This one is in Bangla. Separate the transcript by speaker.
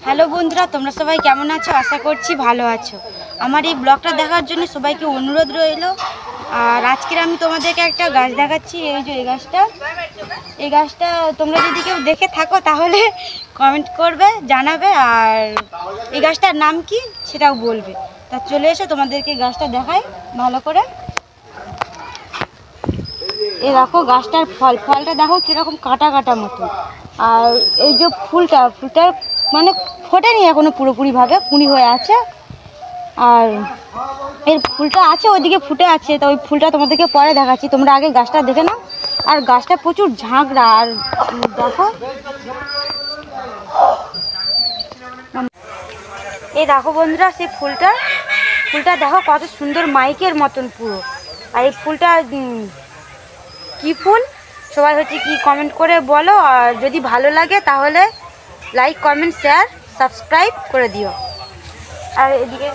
Speaker 1: হ্যালো বন্ধুরা, তোমরা সবাই কেমন আছো? আশা করছি ভালো আছো। আমার এই ব্লগটা দেখার জন্য সবাইকে অনুরোধ রইল। আর আজকের আমি তোমাদেরকে একটা গাছ দেখাচ্ছি। এই যে এই গাছটা তোমরা যদি কেউ দেখে থাকো তাহলে কমেন্ট করবে, জানাবে। আর এই গাছটার নাম কি সেটাও বলবে। তা চলে এসো, তোমাদেরকে গাছটা দেখাই ভালো করে। এই দেখো গাছটার ফলটা দেখো কীরকম কাটা কাটা মতো। আর এই যে ফুলটা মানে ফোটেনি এখনো পুরোপুরিভাবে, কুঁড়ি হয়ে আছে। আর এর ফুলটা আছে ওইদিকে ফুটে আছে, তো ওই ফুলটা তোমাদেরকে পরে দেখাচ্ছি। তোমরা আগে গাছটা দেখে নাও। আর গাছটা প্রচুর ঝাঁকড়া। আর দেখো এই দেখো বন্ধুরা, সেই ফুলটা দেখো কত সুন্দর, মাইকের মতন পুরো। আর এই ফুলটা কি ফুল সবাই কি কমেন্ট করে বলো। আর যদি ভালো লাগে তাহলে লাইক, কমেন্ট, শেয়ার, সাবস্ক্রাইব করে দিও। আর এদিকে